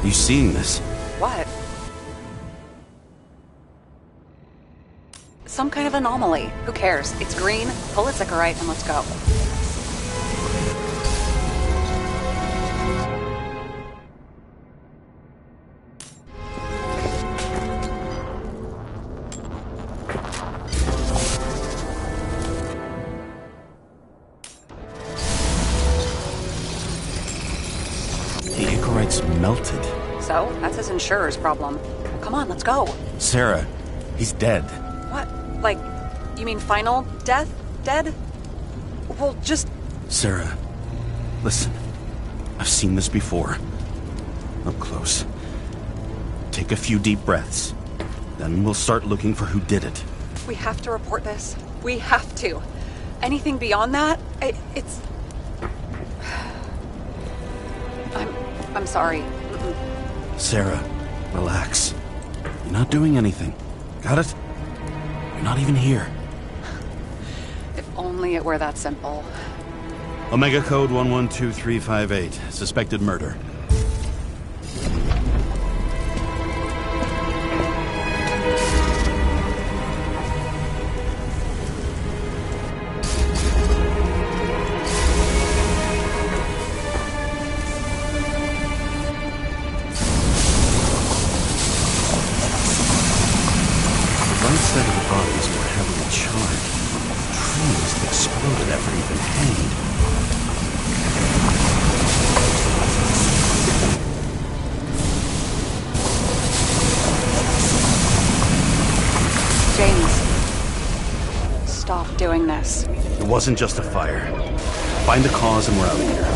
Are you seeing this? What? Some kind of anomaly. Who cares? It's green, pull a Sycarite, and let's go. The Icarite's melted. So, that's his insurer's problem. Come on, let's go. Sarah, he's dead. What? Like, you mean final death? Dead? Well, just... Sarah, listen. I've seen this before. Up close. Take a few deep breaths. Then we'll start looking for who did it. We have to report this. We have to. Anything beyond that, it's... I'm sorry. Sarah, relax. You're not doing anything. Got it? You're not even here. If only it were that simple. Omega code 112358. Suspected murder. Instead of the bodies were heavily charred. Trees that exploded after he'd been hanged. James, stop doing this. It wasn't just a fire. Find the cause and we're out of here.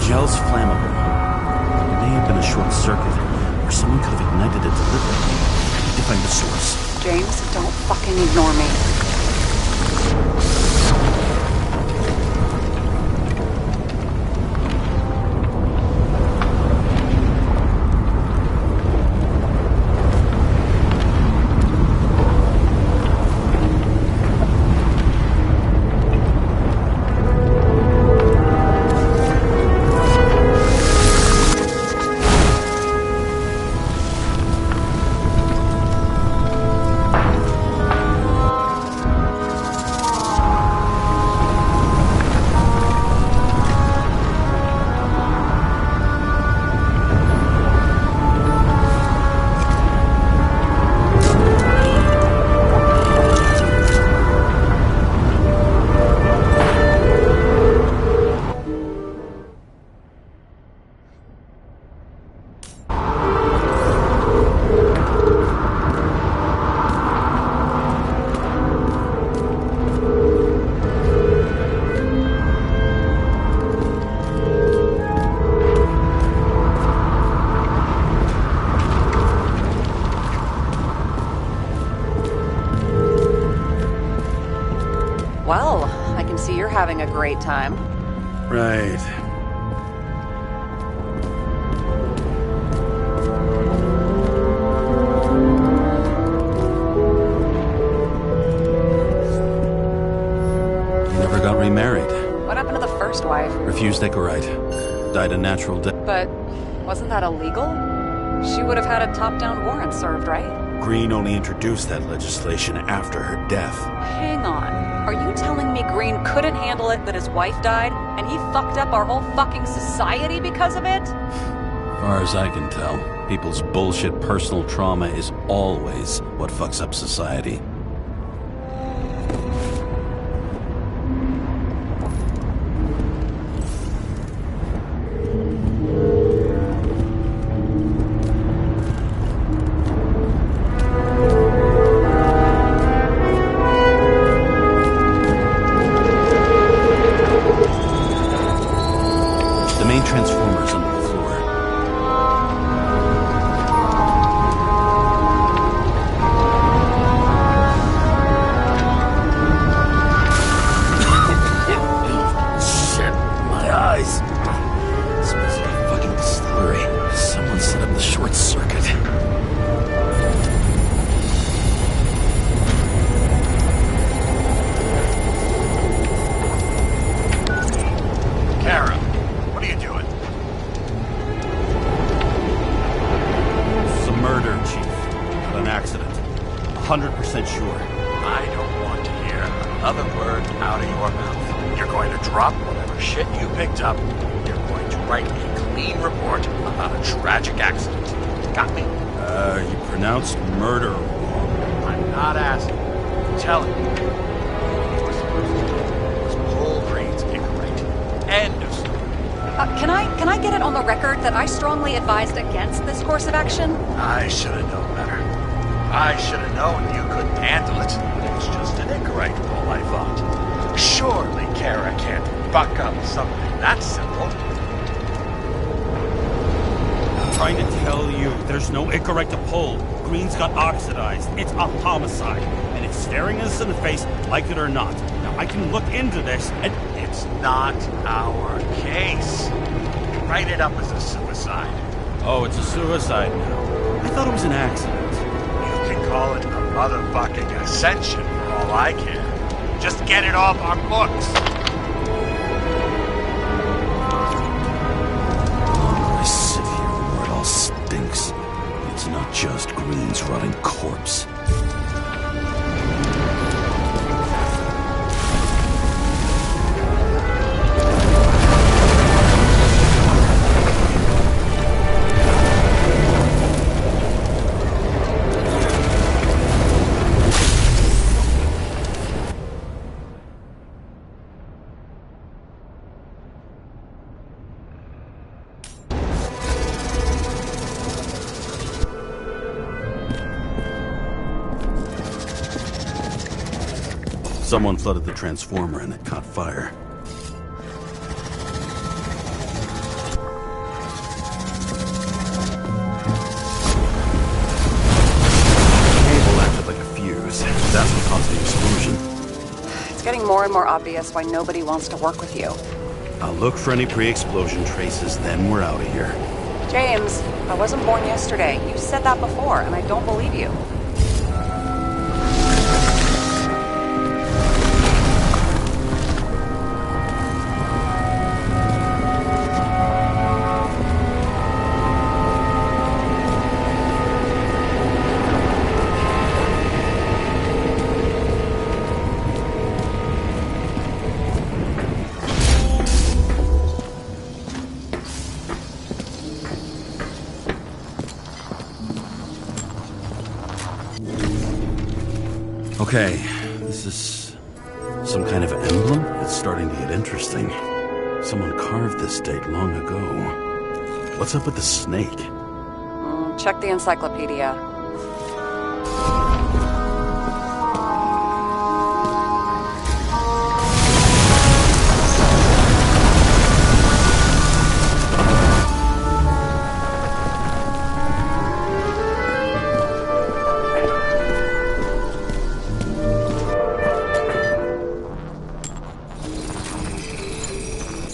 Gel's flammable. It may have been a short circuit, or someone could have ignited it deliberately. I need to find the source. James, don't fucking ignore me. Well, I can see you're having a great time. Right. Never got remarried. What happened to the first wife? Refused Icarite. Died a natural death. But wasn't that illegal? She would have had a top-down warrant served, right? Green only introduced that legislation after her death. Hang on. Are you telling me Green couldn't handle it that his wife died, and he fucked up our whole fucking society because of it? As far as I can tell, people's bullshit personal trauma is always what fucks up society. The main transformer's under the floor. 100% sure. I don't want to hear another word out of your mouth. You're going to drop whatever shit you picked up. You're going to write a clean report about a tragic accident. Got me? You pronounced murder wrong. I'm not asking. I'm telling you. What you were supposed to do was pull Green's Icarite. End of story. Can I get it on the record that I strongly advised against this course of action? I should have known better. I should have known you couldn't handle it. It was just an Icarite pull, I thought. Surely Kara can't buck up something that simple. I'm trying to tell you, there's no Icarite to pull. Green's got oxidized. It's a homicide. And it's staring us in the face, like it or not. Now, I can look into this, and It's not our case. Write it up as a suicide. oh, it's a suicide now. I thought it was an accident. You can call it a motherfucking ascension for all I care. Just get it off our books. I sit here where it all stinks. It's not just Green's rotting corpse. Someone flooded the transformer and it caught fire. Cable acted like a fuse. That's what caused the explosion. It's getting more and more obvious why nobody wants to work with you. I'll look for any pre-explosion traces, then we're out of here. James, I wasn't born yesterday. You said that before, and I don't believe you. Okay, this is some kind of emblem? It's starting to get interesting. Someone carved this date long ago. What's up with the snake? Check the encyclopedia.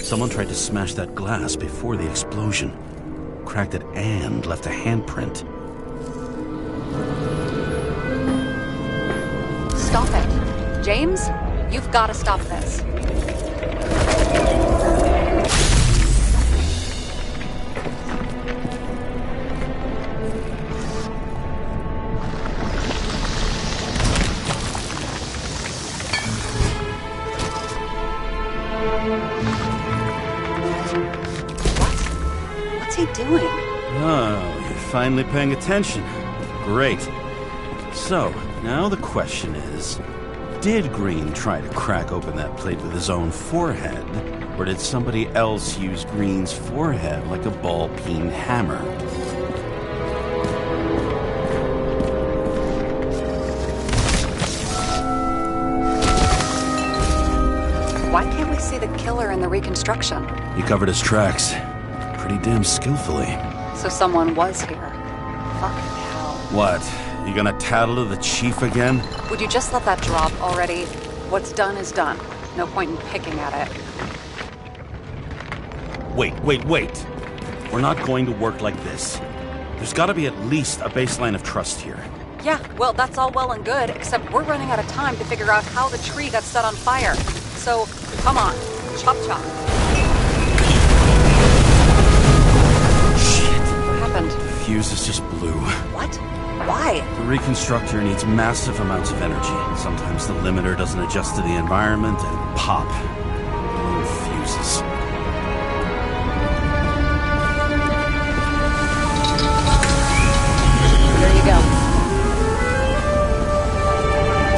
Someone tried to smash that glass before the explosion. Cracked it and left a handprint. Stop it. James, you've got to stop this. What's he doing? Oh, you're finally paying attention. Great. So, now the question is, did Green try to crack open that plate with his own forehead, or did somebody else use Green's forehead like a ball-peen hammer? Why can't we see the killer in the reconstruction? He covered his tracks pretty damn skillfully. So someone was here. Fucking hell. What? You gonna tattle to the chief again? Would you just let that drop already? What's done is done. No point in picking at it. Wait. We're not going to work like this. There's gotta be at least a baseline of trust here. Yeah, well, that's all well and good, except we're running out of time to figure out how the tree got set on fire. So, come on. Chop chop. Shit. What happened? Fuse is just blew. What? Why? The Reconstructor needs massive amounts of energy. Sometimes the limiter doesn't adjust to the environment, and pop. Blown fuses. There you go.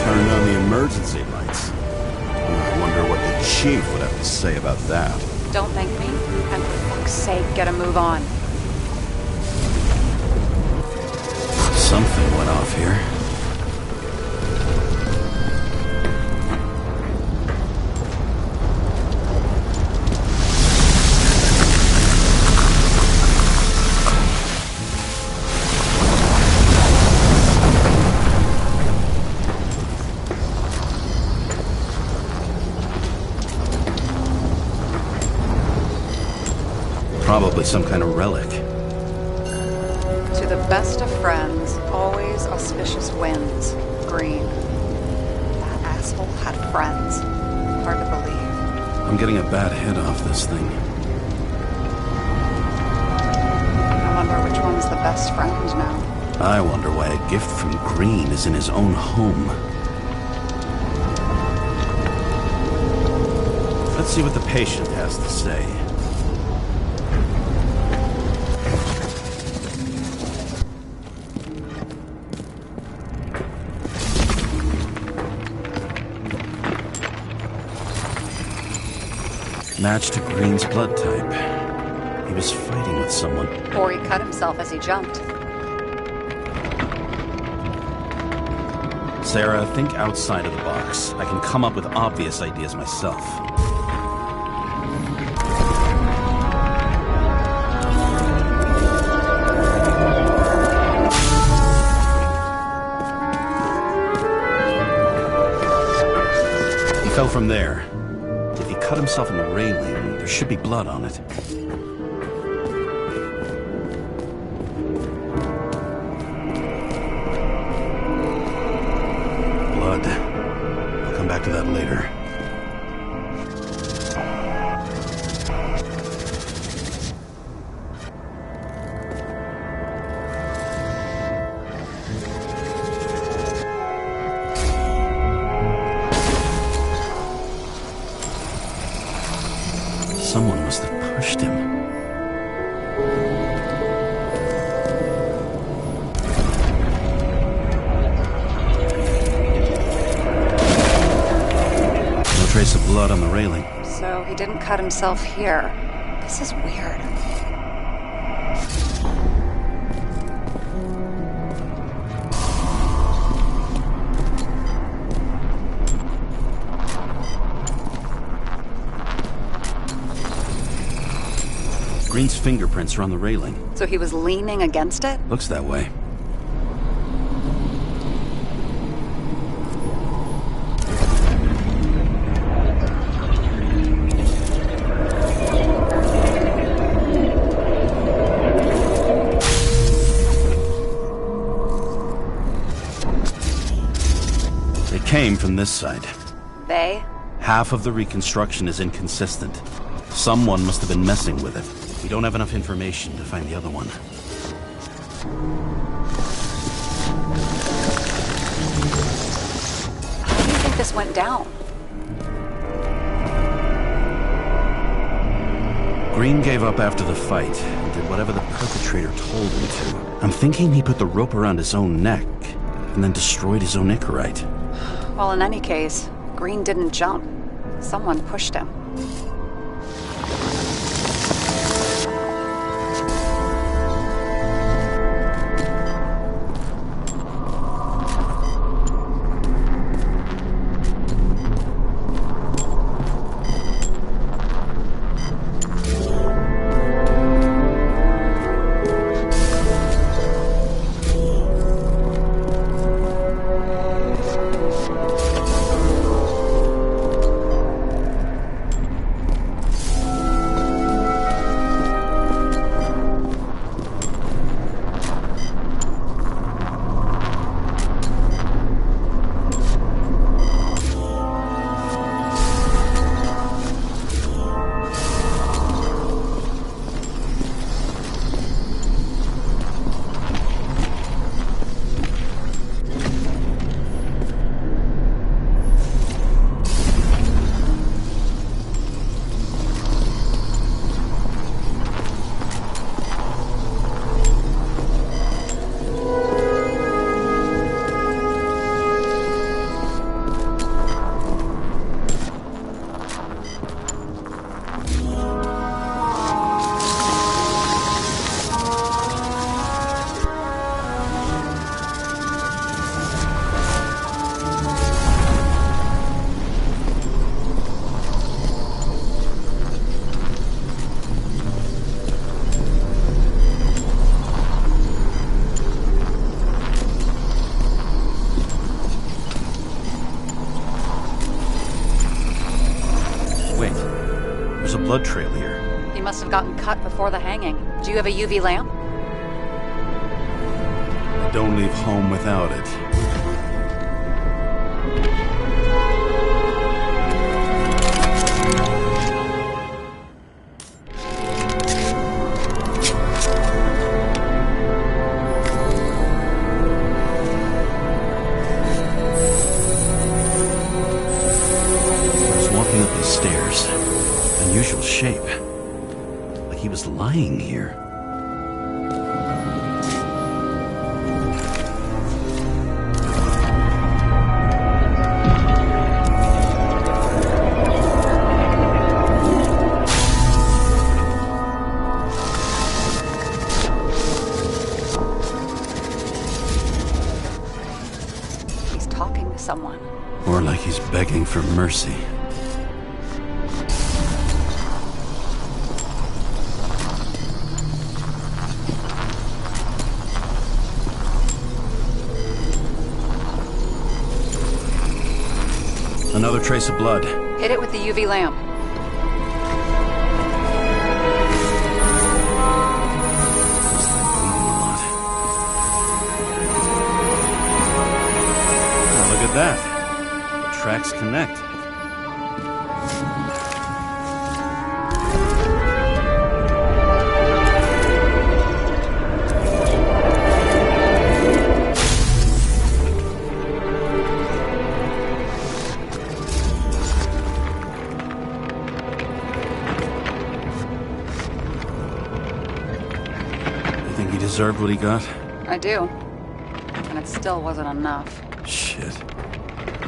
Turned on the emergency lights. I wonder what the chief would have to say about that. Don't thank me, and for fuck's sake, get a move on. Something went off here. Probably some kind of relic. To the best of friends, always auspicious winds. Green. That asshole had friends. Hard to believe. I'm getting a bad hit off this thing. I wonder which one's the best friend now. I wonder why a gift from Green is in his own home. Let's see what the patient has to say. Match to Green's blood type. He was fighting with someone. Or he cut himself as he jumped. Sarah, think outside of the box. I can come up with obvious ideas myself. He fell from there. If he cut himself in the railing, there should be blood on it. Blood. I'll come back to that later. Someone must have pushed him. No trace of blood on the railing. So he didn't cut himself here. This is weird. Green's fingerprints are on the railing. So he was leaning against it? Looks that way. They came from this side. They? Half of the reconstruction is inconsistent. Someone must have been messing with it. We don't have enough information to find the other one. How do you think this went down? Green gave up after the fight and did whatever the perpetrator told him to. I'm thinking he put the rope around his own neck and then destroyed his own Icarite. Well, in any case, Green didn't jump. Someone pushed him. blood trail here. He must have gotten cut before the hanging. Do you have a UV lamp? I don't leave home without it. Stairs. Unusual shape. Like he was lying here. He's talking to someone. Or like he's begging for mercy. Another trace of blood. Hit it with the UV lamp. Oh, look at that. The tracks connect. He deserved what he got? I do. And it still wasn't enough. Shit.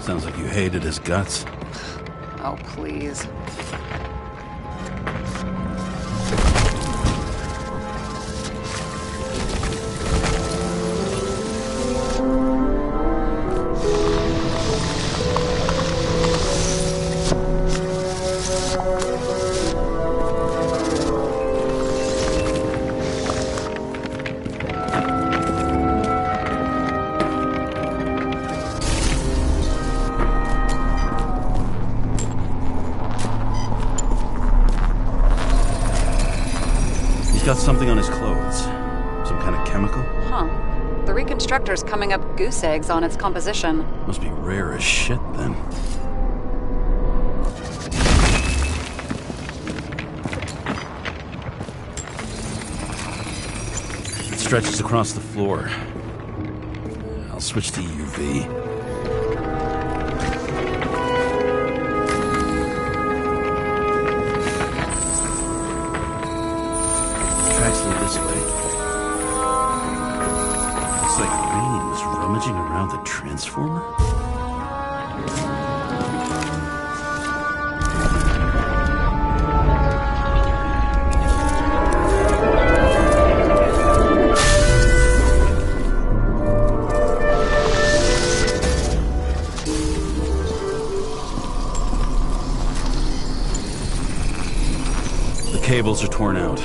Sounds like you hated his guts. Oh, please. Got something on his clothes. Some kind of chemical? Huh. The reconstructor's coming up goose eggs on its composition. Must be rare as shit, then. It stretches across the floor. I'll switch to UV. This way. Looks like Green was rummaging around the transformer. The cables are torn out.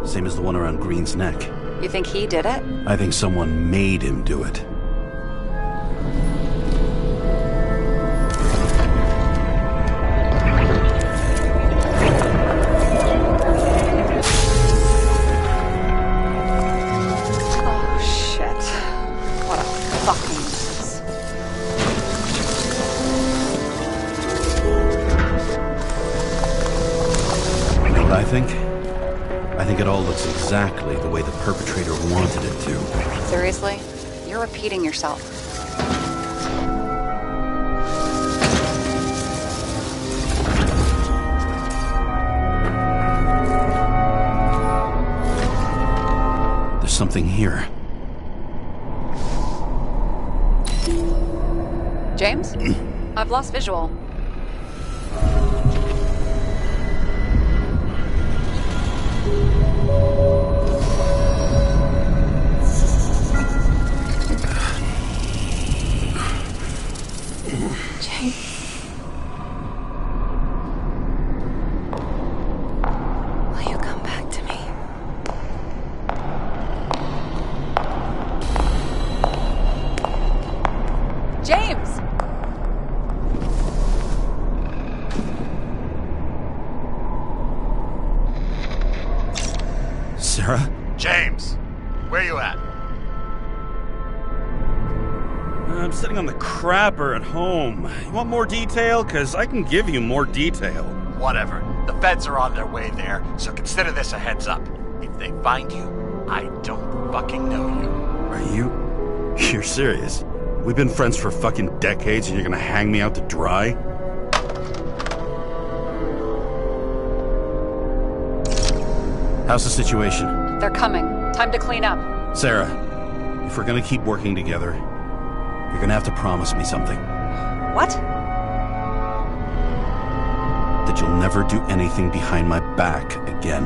Same as the one around Green's neck. You think he did it? I think someone made him do it. Oh, shit. What a fucking mess. You know what I think? I think it all looks exactly the way the perpetrator wanted it to. Seriously? You're repeating yourself. There's something here. James? I've lost visual. Will you come back to me? James! Sarah? James, where you at? I'm sitting on the crapper at home. You want more detail? Because I can give you more detail. Whatever. The feds are on their way there, so consider this a heads up. If they find you, I don't fucking know you. Are you? You're serious? We've been friends for fucking decades and you're gonna hang me out to dry? How's the situation? They're coming. Time to clean up. Sarah, if we're gonna keep working together, you're gonna have to promise me something. What? That you'll never do anything behind my back again.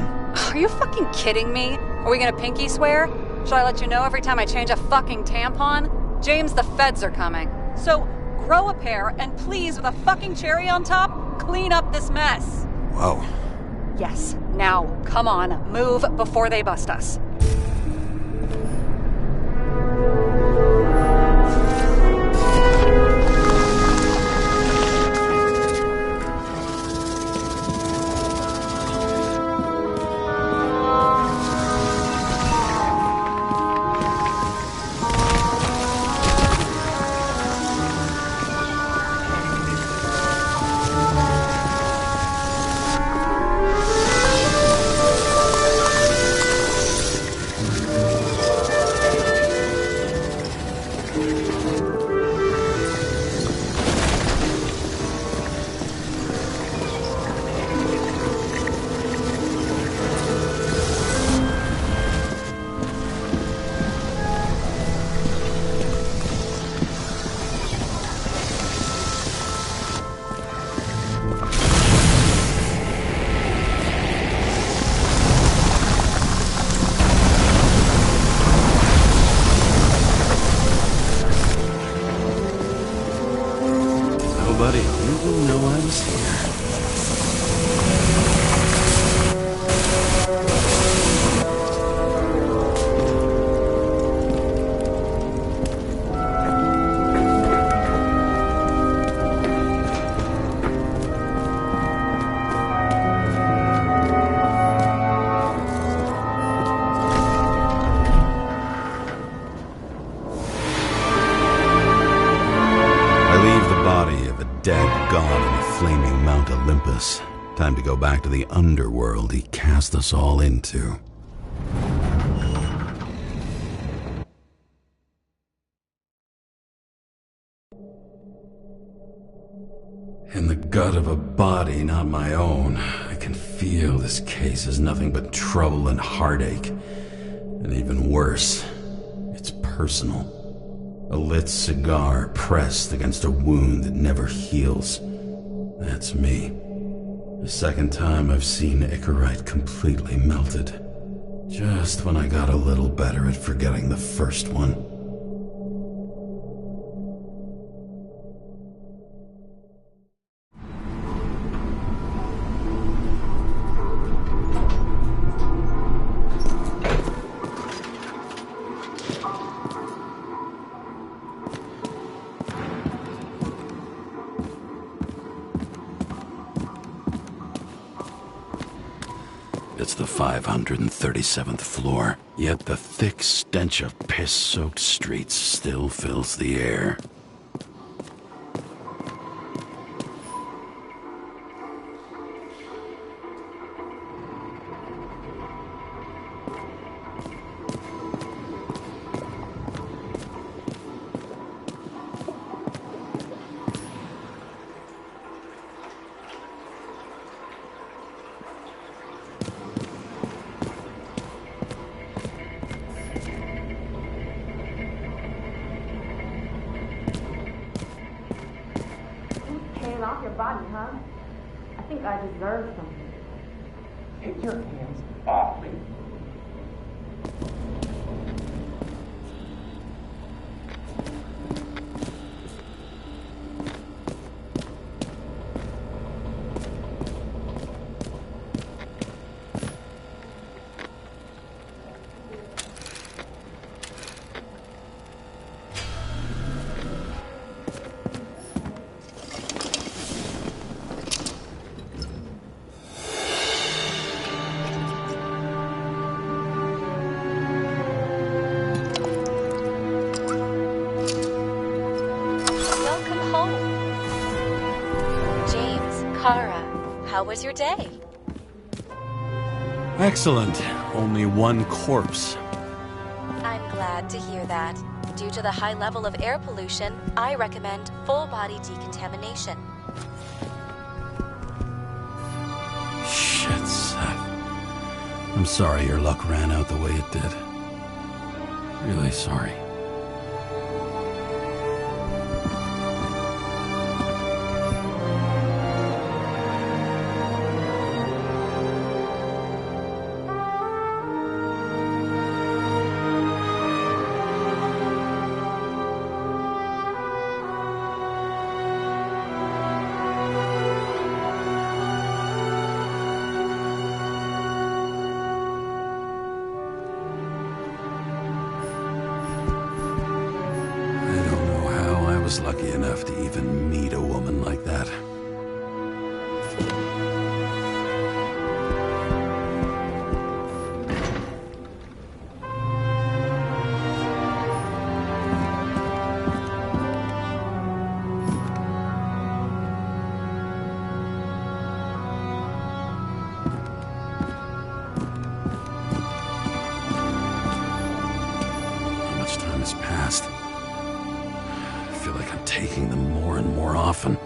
Are you fucking kidding me? Are we gonna pinky swear? Should I let you know every time I change a fucking tampon? James, the feds are coming. So, grow a pair, and please, with a fucking cherry on top, clean up this mess. Whoa. Yes, now, come on, move before they bust us. Nobody didn't know I was here. Dead, gone in the flaming Mount Olympus. Time to go back to the underworld he cast us all into. In the gut of a body not my own, I can feel this case is nothing but trouble and heartache. And even worse, it's personal. A lit cigar pressed against a wound that never heals. That's me. The second time I've seen Icarite completely melted. Just when I got a little better at forgetting the first one. It's the 537th floor, yet the thick stench of piss-soaked streets still fills the air. Off your body, huh? I think I deserve something. Take your hands off me. How was your day? Excellent. Only one corpse. I'm glad to hear that. Due to the high level of air pollution, I recommend full body decontamination. Shit, Seth. I'm sorry your luck ran out the way it did. Really sorry. Lucky enough to even meet a woman like that. How much time has passed? I feel like I'm taking them more and more often.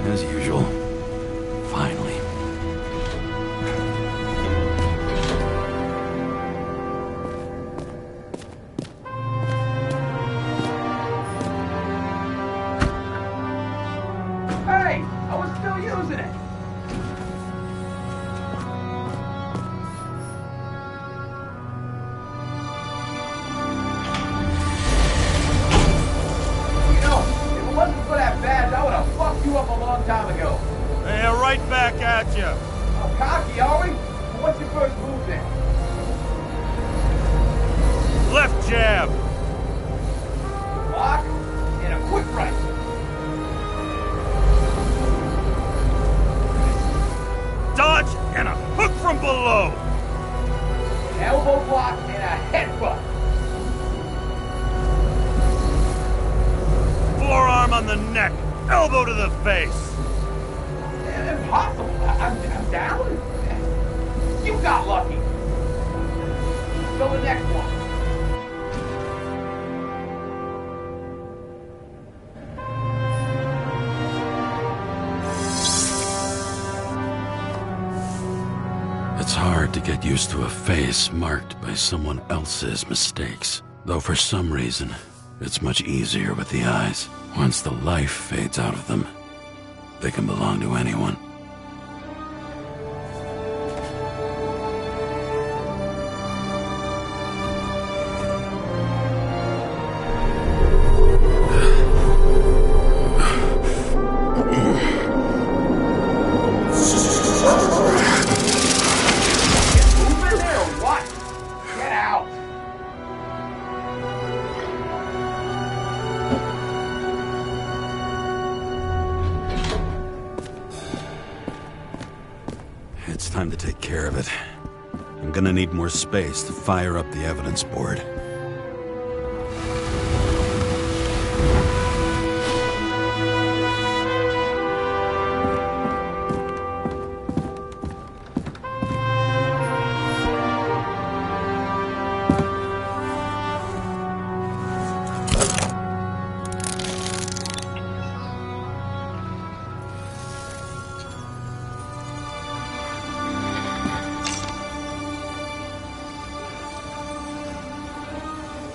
As usual. Finally. Hey! I was still using it! You know, if it wasn't for that badge, I would have fucked you up a long time ago. Yeah, right back at you. I'm cocky, are we? What's your first move then? Left jab. Block and a quick right. Dodge and a hook from below. An elbow block and a headbutt. Forearm on the neck. Elbow to the face. Impossible. I'm down. You got lucky. So the next one. It's hard to get used to a face marked by someone else's mistakes. Though for some reason, it's much easier with the eyes. Once the life fades out of them, they can belong to anyone. Moving there or what? Get out. It's time to take care of it. I'm gonna need more space to fire up the evidence board.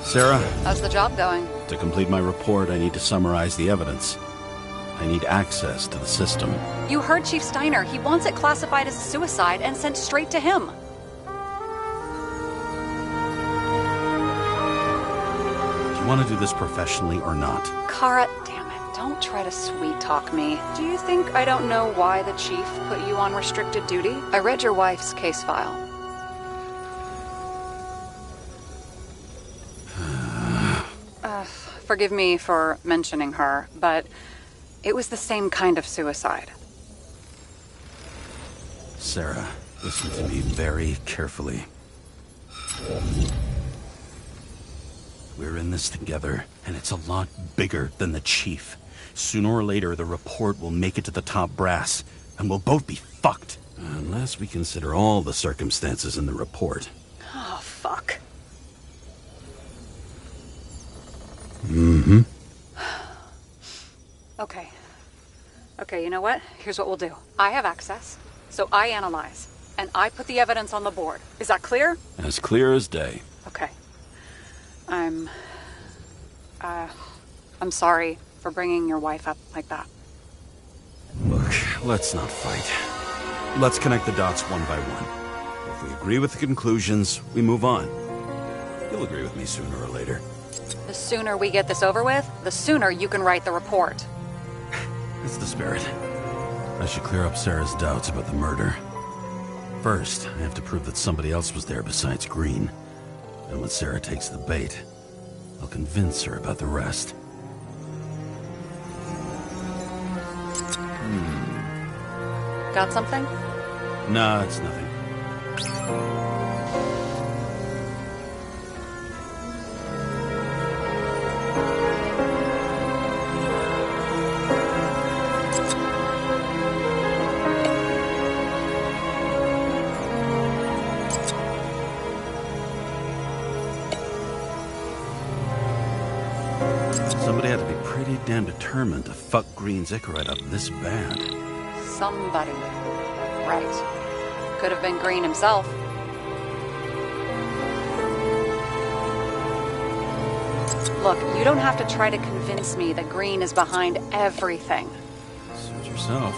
Sarah, How's the job going? to complete my report, I need to summarize the evidence. I need access to the system. You heard Chief Steiner. He wants it classified as a suicide and sent straight to him. Do you want to do this professionally or not? Kara, damn it. Don't don't try to sweet-talk me. Do you think I don't know why the chief put you on restricted duty? I read your wife's case file. Forgive me for mentioning her, but it was the same kind of suicide. Sarah, listen to me very carefully. We're in this together, and it's a lot bigger than the chief. Sooner or later, the report will make it to the top brass, and we'll both be fucked. Unless we consider all the circumstances in the report. Oh, fuck. Mm-hmm. Okay, you know what? Here's what we'll do. I have access, so I analyze, and I put the evidence on the board. Is that clear? As clear as day. Okay. I'm sorry for bringing your wife up like that. Look, let's not fight. Let's connect the dots one by one. If we agree with the conclusions, we move on. You'll agree with me sooner or later. The sooner we get this over with, the sooner you can write the report. That's the spirit. I should clear up Sarah's doubts about the murder. First, I have to prove that somebody else was there besides Green. And when Sarah takes the bait, I'll convince her about the rest. Got something? Nah, it's nothing. Somebody had to be pretty damn determined to fuck Green's Icarite up this bad. Somebody. Right. Could have been Green himself. Look, you don't have to try to convince me that Green is behind everything. Suit yourself.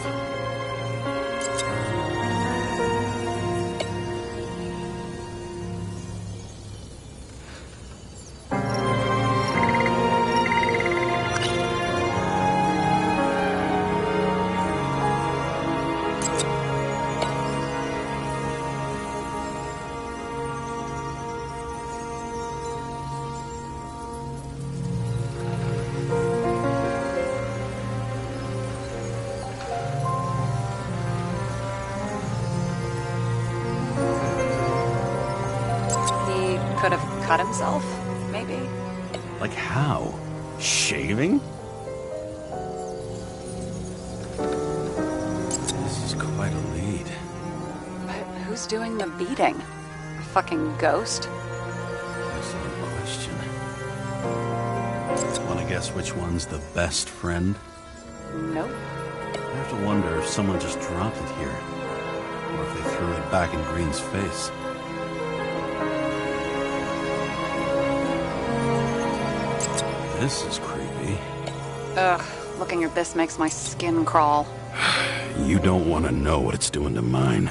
Could have cut himself, maybe? Like how? Shaving? This is quite a lead. But who's doing the beating? A fucking ghost? Excellent question. Wanna guess which one's the best friend? Nope. I have to wonder if someone just dropped it here. Or if they threw it back in Green's face. This is creepy. Ugh, looking at this makes my skin crawl. You don't want to know what it's doing to mine.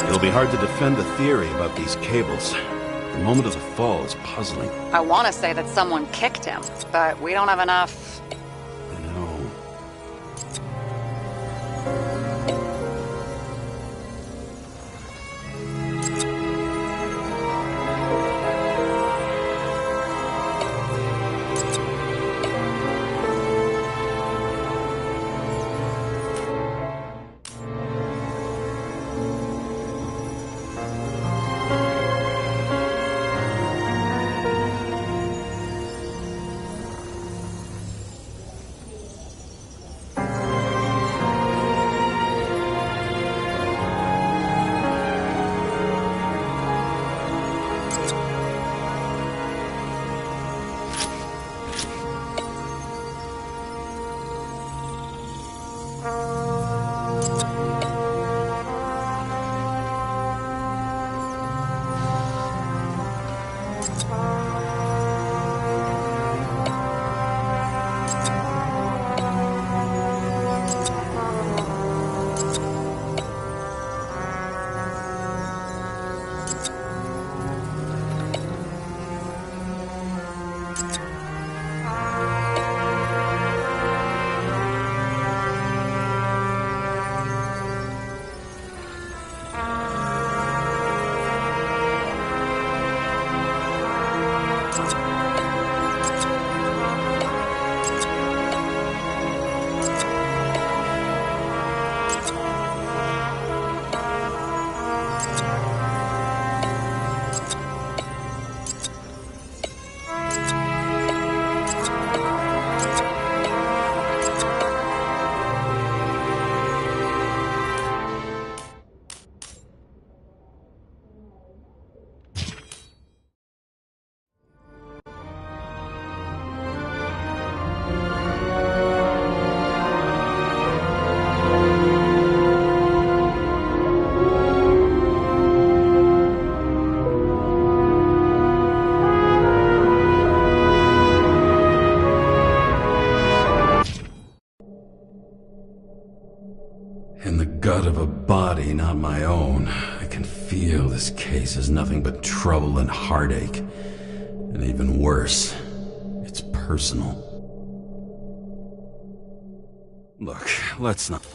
It'll be hard to defend the theory about these cables. The moment of the fall is puzzling. I want to say that someone kicked him, but we don't have enough. I know. In the gut of a body not my own, I can feel this case is nothing but trouble and heartache. And even worse, it's personal. Look, let's not...